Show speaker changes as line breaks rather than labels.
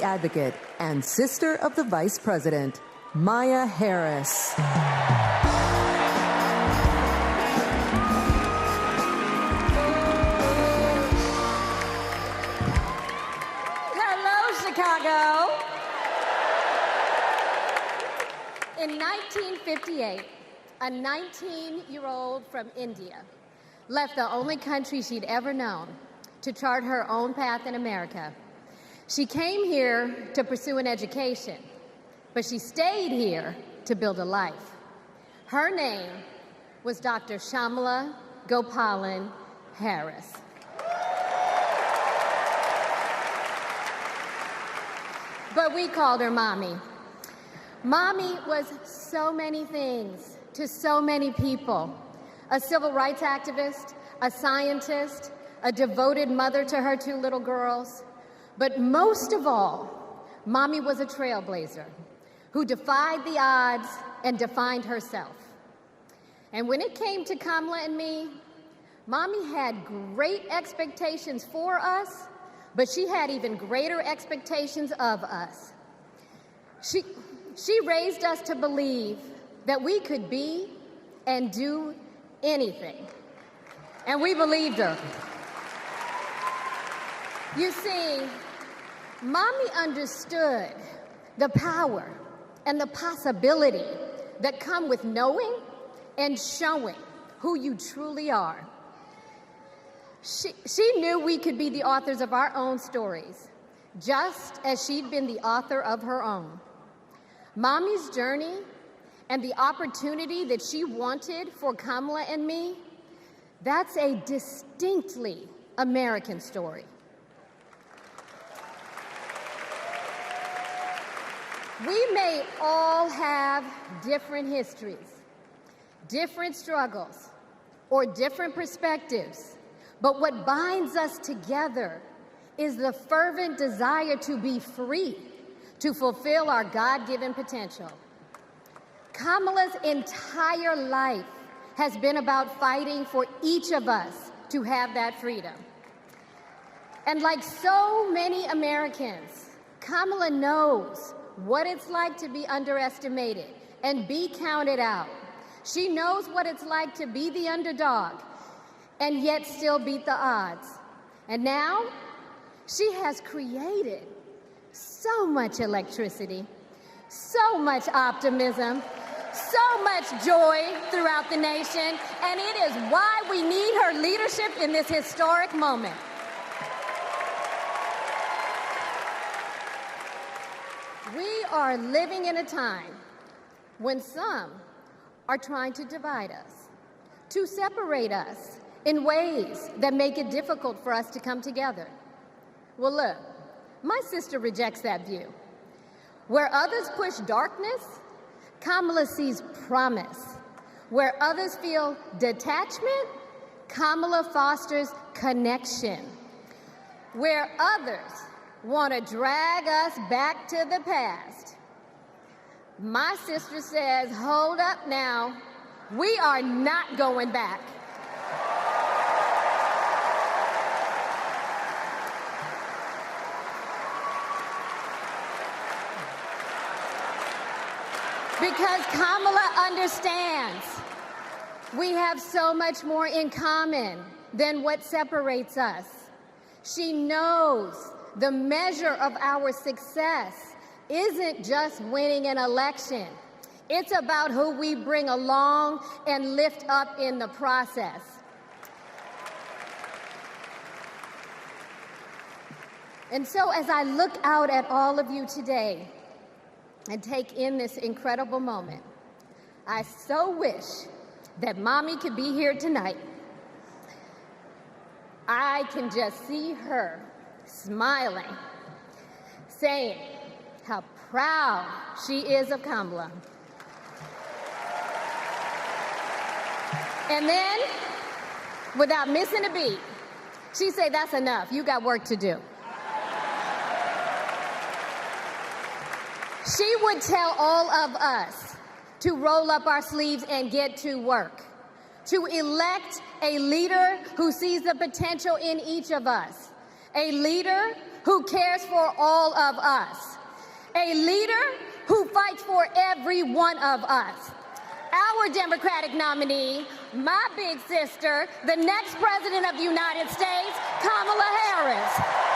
advocate and sister of the Vice President, Maya Harris.
Hello, Chicago. In 1958, a 19-year-old from India left the only country she'd ever known to chart her own path in America. She came here to pursue an education, but she stayed here to build a life. Her name was Dr. Kamala Harris. But we called her Mommy. Mommy was so many things to so many people. A civil rights activist, a scientist, a devoted mother to her two little girls. But most of all, Mommy was a trailblazer who defied the odds and defined herself. And when it came to Kamala and me, Mommy had great expectations for us, but she had even greater expectations of us. She raised us to believe that we could be and do anything. And we believed her. You see, Mommy understood the power and the possibility that come with knowing and showing who you truly are. She knew we could be the authors of our own stories, just as she'd been the author of her own. Mommy's journey and the opportunity that she wanted for Kamala and me, that's a distinctly American story. We may all have different histories, different struggles, or different perspectives, but what binds us together is the fervent desire to be free, to fulfill our God-given potential. Kamala's entire life has been about fighting for each of us to have that freedom. And like so many Americans, Kamala knows what it's like to be underestimated and be counted out. She knows what it's like to be the underdog and yet still beat the odds. And now she has created so much electricity, so much optimism, so much joy throughout the nation, and it is why we need her leadership in this historic moment. We are living in a time when some are trying to divide us, to separate us in ways that make it difficult for us to come together. Well, look, my sister rejects that view. Where others push darkness, Kamala sees promise. Where others feel detachment, Kamala fosters connection. Where others want to drag us back to the past, my sister says, hold up now, we are not going back. Because Kamala understands we have so much more in common than what separates us. She knows the measure of our success isn't just winning an election. It's about who we bring along and lift up in the process. And so as I look out at all of you today and take in this incredible moment, I so wish that Mommy could be here tonight. I can just see her smiling, saying how proud she is of Kamala. And then, without missing a beat, she say, that's enough, you got work to do. She would tell all of us to roll up our sleeves and get to work, to elect a leader who sees the potential in each of us, a leader who cares for all of us, a leader who fights for every one of us. Our Democratic nominee, my big sister, the next President of the United States, Kamala Harris.